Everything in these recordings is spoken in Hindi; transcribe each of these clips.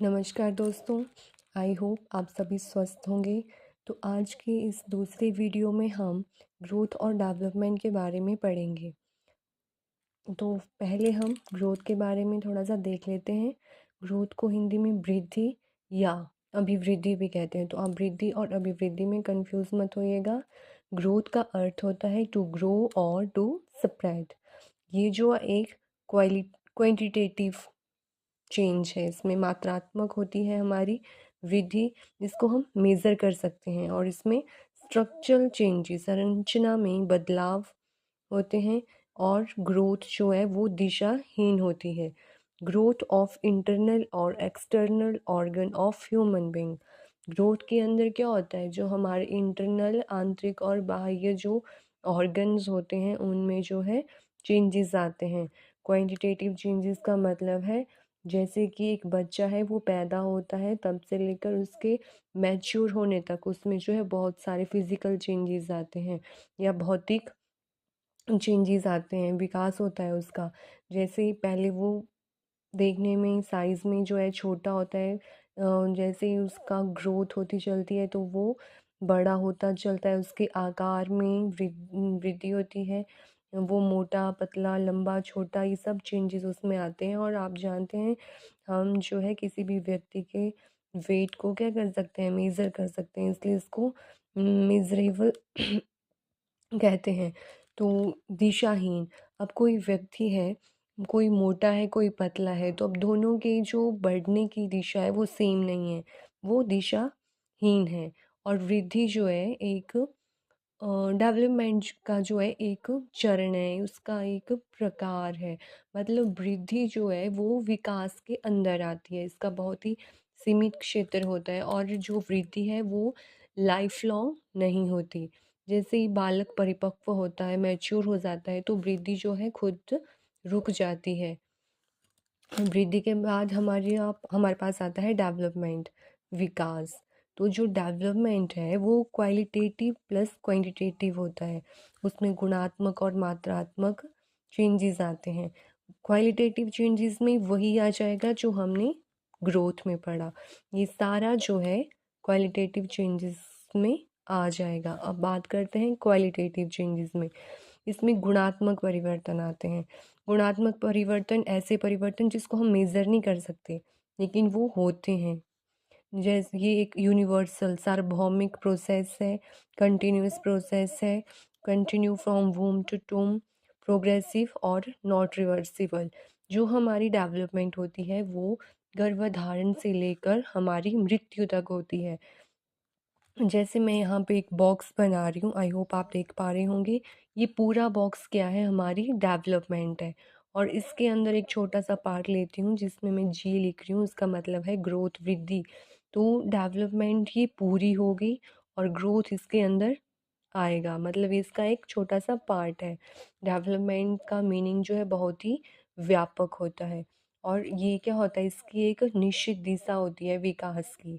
नमस्कार दोस्तों, आई होप आप सभी स्वस्थ होंगे। तो आज के इस दूसरे वीडियो में हम ग्रोथ और डेवलपमेंट के बारे में पढ़ेंगे। तो पहले हम ग्रोथ के बारे में थोड़ा-सा देख लेते हैं। ग्रोथ को हिंदी में वृद्धि या अभिवृद्धि भी कहते हैं, तो आप वृद्धि और अभिवृद्धि में कन्फ्यूज़ मत होइएगा। ग्रोथ का अर्थ होता है टू ग्रो और टू स्प्रेड। ये जो एक क्वांटिटेटिव चेंज है, इसमें मात्रात्मक होती है हमारी वृद्धि, जिसको हम मेज़र कर सकते हैं, और इसमें स्ट्रक्चरल चेंजेस संरचना में बदलाव होते हैं, और ग्रोथ जो है वो दिशाहीन होती है। ग्रोथ ऑफ इंटरनल और external organ of human being. Growth के अंदर क्या होता है, जो हमारे इंटरनल आंतरिक और बाह्य जो ऑर्गन्स होते हैं उनमें जो है चेंजेस आते हैं। क्वांटिटेटिव चेंजेस का मतलब है जैसे कि एक बच्चा है वो पैदा होता है तब से लेकर उसके मैच्योर होने तक उसमें जो है बहुत सारे फिजिकल चेंजेस आते हैं या भौतिक चेंजेस आते हैं, विकास होता है उसका। जैसे ही पहले वो देखने में साइज़ में जो है छोटा होता है, जैसे ही उसका ग्रोथ होती चलती है तो वो बड़ा होता चलता है, उसके आकार में वृद्धि होती है। वो मोटा, पतला, लंबा, छोटा, ये सब चेंजेस उसमें आते हैं। और आप जानते हैं हम जो है किसी भी व्यक्ति के वेट को क्या कर सकते हैं, मेज़र कर सकते हैं, इसलिए इसको मेज़रेबल कहते हैं। तो दिशाहीन, अब कोई व्यक्ति है, कोई मोटा है, कोई पतला है, तो अब दोनों की जो बढ़ने की दिशा है वो सेम नहीं है, वो दिशाहीन है। और वृद्धि जो है एक डेवलपमेंट का जो है एक चरण है, उसका एक प्रकार है। मतलब वृद्धि जो है वो विकास के अंदर आती है, इसका बहुत ही सीमित क्षेत्र होता है, और जो वृद्धि है वो लाइफ लॉन्ग नहीं होती। जैसे ही बालक परिपक्व होता है, मैच्योर हो जाता है, तो वृद्धि जो है खुद रुक जाती है। वृद्धि के बाद हमारे पास आता है डेवलपमेंट, विकास। तो जो डेवलपमेंट है वो क्वालिटेटिव प्लस क्वांटिटेटिव होता है, उसमें गुणात्मक और मात्रात्मक चेंजेस आते हैं। क्वालिटेटिव चेंजेस में वही आ जाएगा जो हमने ग्रोथ में पढ़ा, ये सारा जो है क्वालिटेटिव चेंजेस में आ जाएगा। अब बात करते हैं क्वालिटेटिव चेंजेस में। इसमें गुणात्मक परिवर्तन आते हैं। गुणात्मक परिवर्तन ऐसे परिवर्तन जिसको हम मेज़र नहीं कर सकते, लेकिन वो होते हैं। जैसे ये एक यूनिवर्सल सार्वभौमिक प्रोसेस है, कंटिन्यूअस प्रोसेस है, कंटिन्यू फ्रॉम वूम टू टूम, प्रोग्रेसिव और नॉट रिवर्सिबल। जो हमारी डेवलपमेंट होती है वो गर्भधारण से लेकर हमारी मृत्यु तक होती है। जैसे मैं यहाँ पे एक बॉक्स बना रही हूँ, आई होप आप देख पा रहे होंगे। ये पूरा बॉक्स क्या है, हमारी डेवलपमेंट है, और इसके अंदर एक छोटा सा पार्ट लेती हूँ जिसमें मैं जी लिख रही हूँ, इसका मतलब है ग्रोथ, वृद्धि। तो डेवलपमेंट ये पूरी होगी और ग्रोथ इसके अंदर आएगा, मतलब इसका एक छोटा सा पार्ट है। डेवलपमेंट का मीनिंग जो है बहुत ही व्यापक होता है, और ये क्या होता है, इसकी एक निश्चित दिशा होती है विकास की।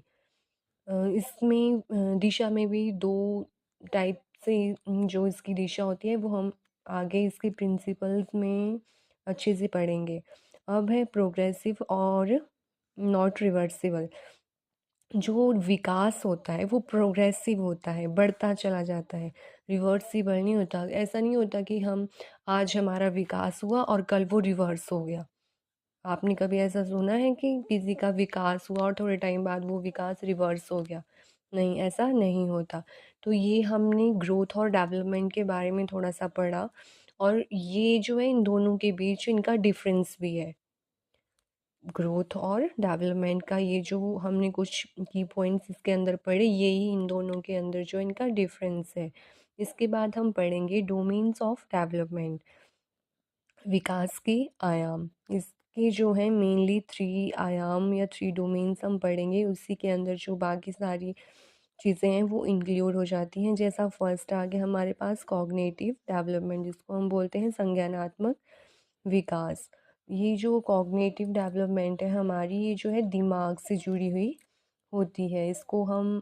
इसमें दिशा में भी 2 टाइप से जो इसकी दिशा होती है वो हम आगे इसके प्रिंसिपल्स में अच्छे से पढ़ेंगे। अब है प्रोग्रेसिव और नॉट रिवर्सिबल। जो विकास होता है वो प्रोग्रेसिव होता है, बढ़ता चला जाता है, रिवर्सिबल नहीं होता। ऐसा नहीं होता कि हम आज हमारा विकास हुआ और कल वो रिवर्स हो गया। आपने कभी ऐसा सुना है कि किसी का विकास हुआ और थोड़े टाइम बाद वो विकास रिवर्स हो गया? नहीं, ऐसा नहीं होता। तो ये हमने ग्रोथ और डेवलपमेंट के बारे में थोड़ा-सा पढ़ा, और ये जो है इन दोनों के बीच इनका डिफ़रेंस भी है। ग्रोथ और डेवलपमेंट का ये जो हमने कुछ की पॉइंट्स इसके अंदर पढ़े, यही इन दोनों के अंदर जो इनका डिफ़रेंस है। इसके बाद हम पढ़ेंगे डोमेन्स ऑफ डेवलपमेंट। विकास के आयाम, इसके जो हैं मेनली 3 आयाम या 3 डोमेन्स हम पढ़ेंगे, उसी के अंदर जो बाकी सारी चीज़ें हैं वो इंक्लूड हो जाती हैं। जैसा फर्स्ट आ गया हमारे पास कॉग्निटिव डेवलपमेंट, जिसको हम बोलते हैं संज्ञानात्मक विकास। ये जो कॉग्निटिव डेवलपमेंट है हमारी, ये जो है दिमाग से जुड़ी हुई होती है। इसको हम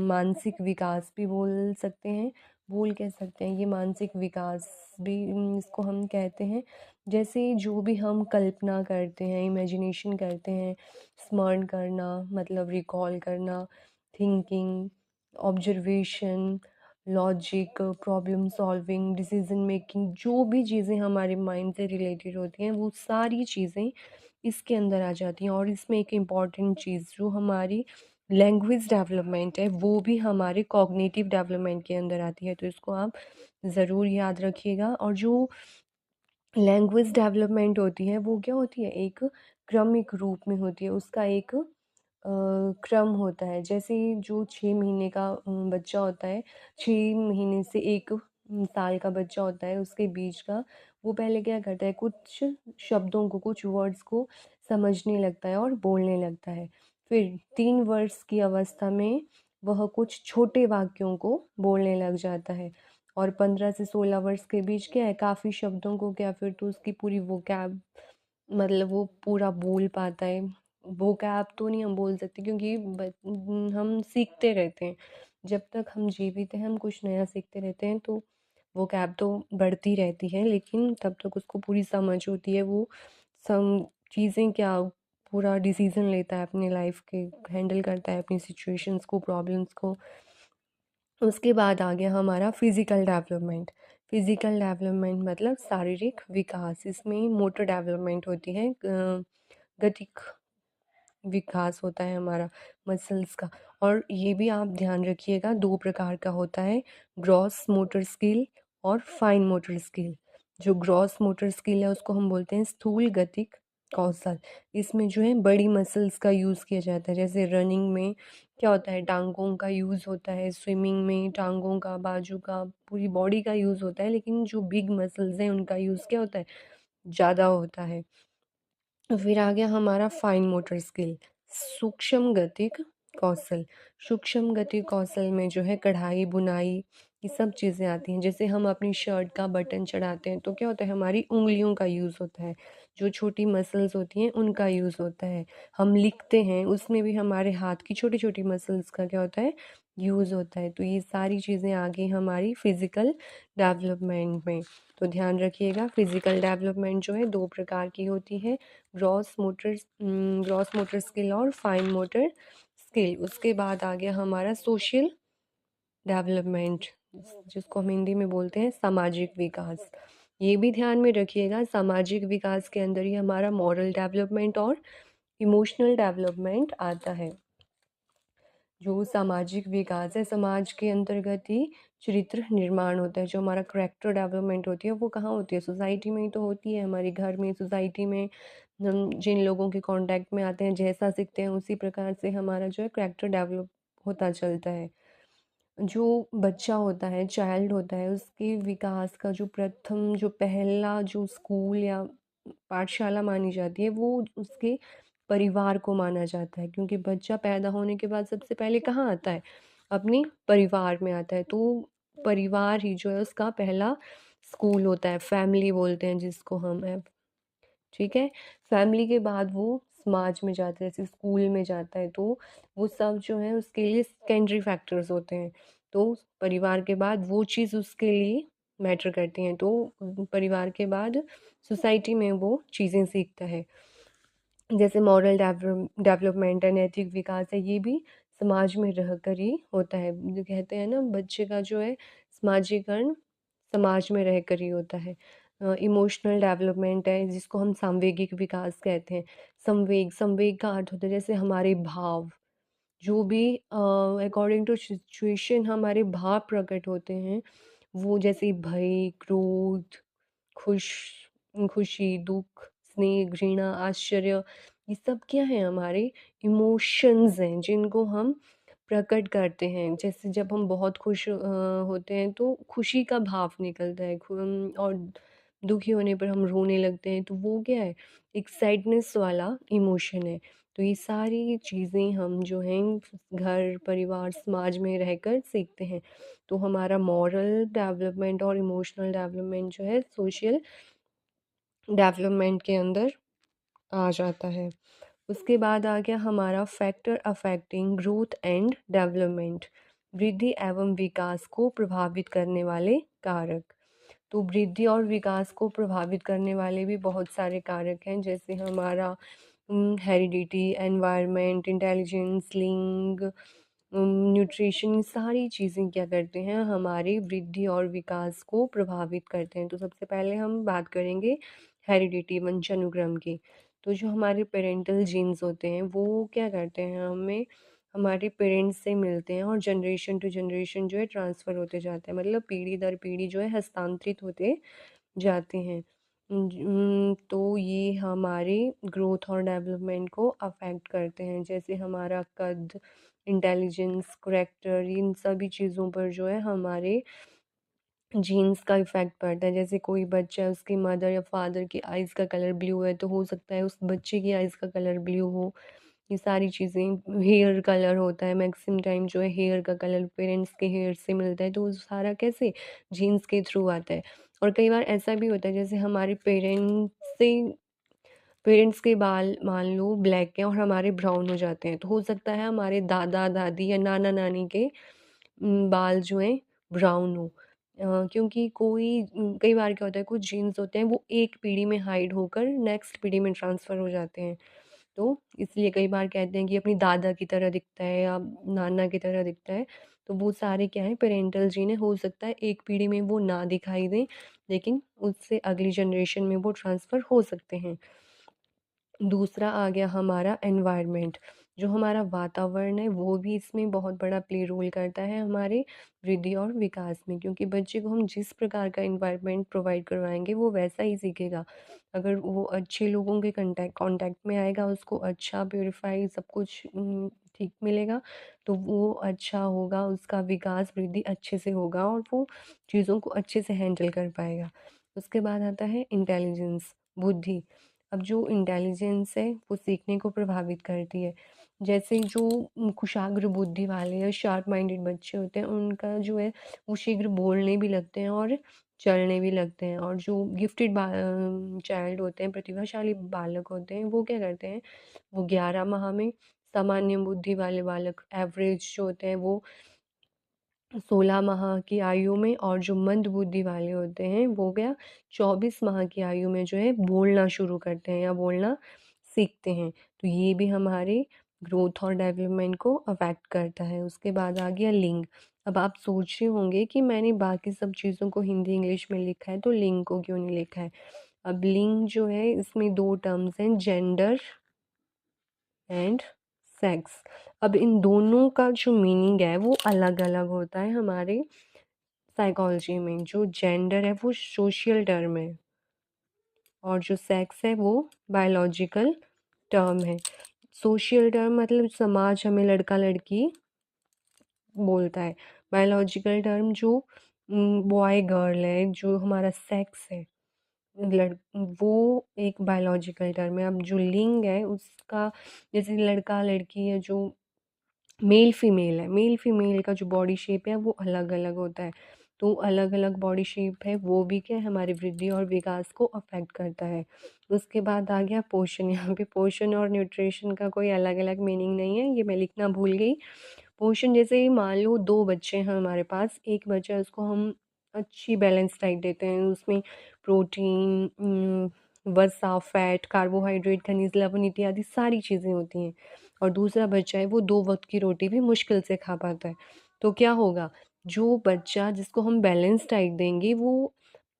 मानसिक विकास भी बोल सकते हैं, कह सकते हैं, ये मानसिक विकास भी इसको हम कहते हैं। जैसे जो भी हम कल्पना करते हैं, इमेजिनेशन करते हैं, स्मरण करना मतलब रिकॉल करना, thinking, observation, logic, problem solving, decision making, जो भी चीज़ें हमारे माइंड से रिलेटेड होती हैं वो सारी चीज़ें इसके अंदर आ जाती हैं। और इसमें एक इम्पॉर्टेंट चीज़ जो हमारी लैंग्वेज डेवलपमेंट है वो भी हमारे कॉग्निटिव डेवलपमेंट के अंदर आती है, तो इसको आप ज़रूर याद रखिएगा। और जो लैंग्वेज डेवलपमेंट होती है वो क्या होती है, एक क्रमिक रूप में होती है, उसका एक क्रम होता है। जैसे जो 6 महीने का बच्चा होता है, 6 महीने से 1 साल का बच्चा होता है, उसके बीच का, वो पहले क्या करता है, कुछ शब्दों को, कुछ वर्ड्स को समझने लगता है और बोलने लगता है। फिर 3 वर्ष की अवस्था में वह कुछ छोटे वाक्यों को बोलने लग जाता है। और 15 से 16 वर्ष के बीच क्या है, काफ़ी शब्दों को, क्या फिर तो उसकी पूरी वोकैब मतलब वो पूरा बोल पाता है। वोकैब तो नहीं हम बोल सकते क्योंकि हम सीखते रहते हैं, जब तक हम जीवित हैं हम कुछ नया सीखते रहते हैं, तो वोकैब तो बढ़ती रहती है, लेकिन तब तक उसको पूरी समझ होती है, वो सम चीज़ें क्या पूरा डिसीजन लेता है अपने लाइफ के, हैंडल करता है अपनी सिचुएशंस को, प्रॉब्लम्स को। उसके बाद आ गया हमारा फिज़िकल डेवलपमेंट। फिज़िकल डेवलपमेंट मतलब शारीरिक विकास, इसमें मोटर डेवलपमेंट होती है, गतिक विकास होता है हमारा मसल्स का। और ये भी आप ध्यान रखिएगा, 2 प्रकार का होता है, ग्रॉस मोटर स्किल और फाइन मोटर स्किल। जो ग्रॉस मोटर स्किल है उसको हम बोलते हैं स्थूल गतिक कौशल। इसमें जो है बड़ी मसल्स का यूज़ किया जाता है, जैसे रनिंग में क्या होता है, टांगों का यूज़ होता है, स्विमिंग में टांगों का, बाजू का, पूरी बॉडी का यूज़ होता है, लेकिन जो बिग मसल्स हैं उनका यूज़ क्या होता है, ज़्यादा होता है। फिर आ गया हमारा फाइन मोटर स्किल, सूक्ष्म गतिक कौशल। सूक्ष्म गतिक कौशल में जो है कढ़ाई, बुनाई, ये सब चीज़ें आती हैं। जैसे हम अपनी शर्ट का बटन चढ़ाते हैं तो क्या होता है, हमारी उंगलियों का यूज़ होता है, जो छोटी मसल्स होती हैं उनका यूज़ होता है। हम लिखते हैं उसमें भी हमारे हाथ की छोटी छोटी मसल्स का क्या होता है, यूज़ होता है। तो ये सारी चीज़ें आ गई हमारी फिज़िकल डेवलपमेंट में। तो ध्यान रखिएगा, फिज़िकल डेवलपमेंट जो है 2 प्रकार की होती है, ग्रॉस मोटर स्किल और फाइन मोटर स्किल। उसके बाद आ गया हमारा सोशल डेवलपमेंट, जिसको हम हिंदी में बोलते हैं सामाजिक विकास। ये भी ध्यान में रखिएगा, सामाजिक विकास के अंदर ही हमारा मॉरल डेवलपमेंट और इमोशनल डेवलपमेंट आता है। जो सामाजिक विकास है, समाज के अंतर्गत ही चरित्र निर्माण होता है। जो हमारा करैक्टर डेवलपमेंट होती है वो कहाँ होती है, सोसाइटी में ही तो होती है, हमारे घर में, सोसाइटी में। हम जिन लोगों के कांटेक्ट में आते हैं, जैसा सीखते हैं उसी प्रकार से हमारा जो है करैक्टर डेवलप होता चलता है। जो बच्चा होता है, चाइल्ड होता है, उसके विकास का जो प्रथम, जो पहला जो स्कूल या पाठशाला मानी जाती है वो उसके परिवार को माना जाता है, क्योंकि बच्चा पैदा होने के बाद सबसे पहले कहाँ आता है, अपने परिवार में आता है। तो परिवार ही जो है उसका पहला स्कूल होता है, फैमिली बोलते हैं जिसको हम है, ठीक है। फैमिली के बाद वो समाज में जाता है, जैसे स्कूल में जाता है, तो वो सब जो है उसके लिए सेकेंडरी फैक्टर्स होते हैं। तो परिवार के बाद वो चीज़ उसके लिए मैटर करती हैं, तो परिवार के बाद सोसाइटी में वो चीज़ें सीखता है। जैसे मॉरल डेवलपमेंट है, नैतिक विकास है, ये भी समाज में रहकर ही होता है। जो कहते हैं ना, बच्चे का जो है समाजीकरण समाज में रहकर ही होता है। इमोशनल डेवलपमेंट है, जिसको हम सांवेगिक विकास कहते हैं। संवेग का अर्थ होता है जैसे हमारे भाव, जो भी अकॉर्डिंग टू सिचुएशन हमारे भाव प्रकट होते हैं, वो जैसे भय, क्रोध, खुश खुशी, दुःख, स्नेह, घृणा, आश्चर्य, ये सब क्या है, हमारे इमोशंस हैं जिनको हम प्रकट करते हैं। जैसे जब हम बहुत खुश होते हैं तो खुशी का भाव निकलता है, और दुखी होने पर हम रोने लगते हैं, तो वो क्या है, एक सैडनेस वाला इमोशन है। तो ये सारी चीज़ें हम जो हैं घर, परिवार, समाज में रहकर सीखते हैं। तो हमारा मॉरल डेवलपमेंट और इमोशनल डेवलपमेंट जो है सोशल डेवलपमेंट के अंदर आ जाता है। उसके बाद आ गया हमारा factor affecting growth and development, वृद्धि एवं विकास को प्रभावित करने वाले कारक। तो वृद्धि और विकास को प्रभावित करने वाले भी बहुत सारे कारक हैं, जैसे हमारा हेरिडिटी, एनवायरनमेंट, इंटेलिजेंस, लिंग, न्यूट्रिशन, सारी चीज़ें क्या करते हैं, हमारे वृद्धि और विकास को प्रभावित करते हैं। तो सबसे पहले हम बात करेंगे हेरिडिटी, वंशानुक्रम की। तो जो हमारे पेरेंटल जीन्स होते हैं वो क्या करते हैं, हमें हमारे पेरेंट्स से मिलते हैं और जनरेशन टू जनरेशन जो है ट्रांसफ़र होते जाते हैं, मतलब पीढ़ी दर पीढ़ी जो है हस्तांतरित होते जाते हैं। तो ये हमारे ग्रोथ और डेवलपमेंट को अफ़ेक्ट करते हैं, जैसे हमारा कद, इंटेलिजेंस, करैक्टर, इन सभी चीज़ों पर जो है हमारे जीन्स का इफ़ेक्ट पड़ता है। जैसे कोई बच्चा है, उसकी मदर या फादर की आइज़ का कलर ब्लू है, तो हो सकता है उस बच्चे की आइज़ का कलर ब्लू हो। ये सारी चीज़ें, हेयर कलर होता है, मैक्सिमम टाइम जो है हेयर का कलर पेरेंट्स के हेयर से मिलता है, तो वो सारा कैसे जीन्स के थ्रू आता है। और कई बार ऐसा भी होता है, जैसे हमारे पेरेंट्स के बाल मान लो ब्लैक हैं और हमारे ब्राउन हो जाते हैं, तो हो सकता है हमारे दादा दादी या नाना नानी के बाल जो हैं ब्राउन हो। क्योंकि कई बार क्या होता है, कुछ जीन्स होते हैं वो एक पीढ़ी में हाइड होकर नेक्स्ट पीढ़ी में ट्रांसफ़र हो जाते हैं। तो इसलिए कई बार कहते हैं कि अपनी दादा की तरह दिखता है या नाना की तरह दिखता है, तो वो सारे क्या हैं, पेरेंटल जीन है। हो सकता है एक पीढ़ी में वो ना दिखाई दें, लेकिन उससे अगली जनरेशन में वो ट्रांसफ़र हो सकते हैं। दूसरा आ गया हमारा एनवायरनमेंट। जो हमारा वातावरण है वो भी इसमें बहुत बड़ा प्ले रोल करता है हमारे वृद्धि और विकास में, क्योंकि बच्चे को हम जिस प्रकार का एनवायरनमेंट प्रोवाइड करवाएंगे वो वैसा ही सीखेगा। अगर वो अच्छे लोगों के कांटेक्ट में आएगा, उसको अच्छा प्योरीफाई सब कुछ ठीक मिलेगा, तो वो अच्छा होगा, उसका विकास वृद्धि अच्छे से होगा और वो चीज़ों को अच्छे से हैंडल कर पाएगा। उसके बाद आता है इंटेलिजेंस, बुद्धि। अब जो इंटेलिजेंस है वो सीखने को प्रभावित करती है। जैसे जो कुशाग्र बुद्धि वाले या शार्प माइंडेड बच्चे होते हैं, उनका जो है वो शीघ्र बोलने भी लगते हैं और चलने भी लगते हैं। और जो गिफ्टेड चाइल्ड होते हैं, प्रतिभाशाली बालक होते हैं, वो क्या करते हैं, वो 11 माह में, सामान्य बुद्धि वाले बालक एवरेज जो होते हैं वो 16 माह की आयु में, और जो मंद बुद्धि वाले होते हैं वो क्या 24 माह की आयु में जो है बोलना शुरू करते हैं या बोलना सीखते हैं। तो ये भी हमारे ग्रोथ और डेवलपमेंट को अफेक्ट करता है। उसके बाद आ गया लिंग। अब आप सोच रहे होंगे कि मैंने बाकी सब चीज़ों को हिंदी इंग्लिश में लिखा है, तो लिंग को क्यों नहीं लिखा है। अब लिंग जो है इसमें दो टर्म्स हैं, जेंडर एंड सेक्स। अब इन दोनों का जो मीनिंग है वो अलग अलग होता है हमारे साइकोलॉजी में। जो जेंडर है वो सोशल टर्म है और जो सेक्स है वो बायोलॉजिकल टर्म है। सोशल टर्म मतलब समाज हमें लड़का लड़की बोलता है। बायोलॉजिकल टर्म जो बॉय गर्ल है, जो हमारा सेक्स है लड़ वो एक बायोलॉजिकल टर्म है। अब जो लिंग है उसका, जैसे लड़का लड़की है, जो मेल फीमेल है, मेल फीमेल का जो बॉडी शेप है वो अलग अलग होता है। तो अलग अलग बॉडी शेप है वो भी क्या है, हमारी वृद्धि और विकास को अफेक्ट करता है। उसके बाद आ गया पोषण। यहाँ पे पोषण और न्यूट्रिशन का कोई अलग अलग मीनिंग नहीं है, ये मैं लिखना भूल गई। पोषण, जैसे ही मान लो दो बच्चे हैं हमारे पास, एक बच्चा उसको हम अच्छी बैलेंस डाइट देते हैं, उसमें प्रोटीन, वसा, फैट, कार्बोहाइड्रेट, खनिज, लवण इत्यादि सारी चीज़ें होती हैं, और दूसरा बच्चा है वो 2 वक़्त की रोटी भी मुश्किल से खा पाता है। तो क्या होगा, जो बच्चा जिसको हम बैलेंस डाइट देंगे वो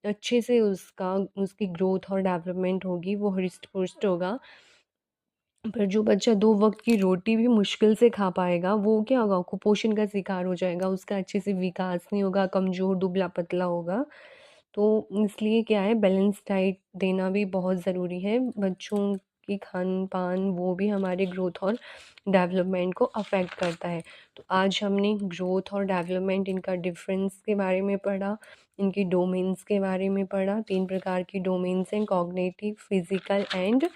अच्छे से उसकी ग्रोथ और डेवलपमेंट होगी, वो हृष्ट-पुष्ट होगा। पर जो बच्चा 2 वक़्त की रोटी भी मुश्किल से खा पाएगा, वो क्या होगा, कुपोषण का शिकार हो जाएगा, उसका अच्छे से विकास नहीं होगा, कमज़ोर, दुबला-पतला होगा। तो इसलिए क्या है, बैलेंस डाइट देना भी बहुत ज़रूरी है। बच्चों की खान-पान वो भी हमारे ग्रोथ और डेवलपमेंट को अफ़ेक्ट करता है। तो आज हमने ग्रोथ और डेवलपमेंट, इनका डिफ़रेंस के बारे में पढ़ा, इनकी डोमेन्स के बारे में पढ़ा। 3 प्रकार की डोमेन्स हैं, cognitive, physical and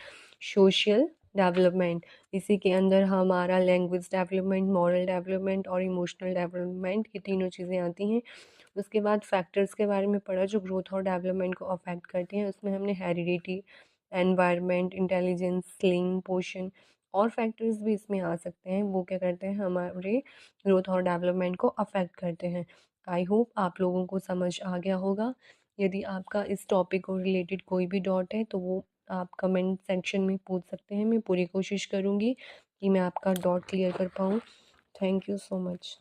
social development. इसी के अंदर हमारा लैंग्वेज डेवलपमेंट, मॉरल डेवलपमेंट और इमोशनल डेवलपमेंट, ये तीनों चीज़ें आती हैं। उसके बाद फैक्टर्स के बारे में पढ़ा जो ग्रोथ और डेवलपमेंट को अफेक्ट करती हैं। उसमें हमने हेरिडिटी, एनवायरनमेंट, इंटेलिजेंस, स्लिंग, पोषण और फैक्टर्स भी इसमें आ सकते हैं, वो क्या करते हैं, हमारे ग्रोथ और डेवलपमेंट को अफेक्ट करते हैं। आई होप आप लोगों को समझ आ गया होगा। यदि आपका इस टॉपिक को रिलेटेड कोई भी डाउट है तो वो आप कमेंट सेक्शन में पूछ सकते हैं। मैं पूरी कोशिश करूँगी कि मैं आपका डाउट क्लियर कर पाऊँ। Thank you so much.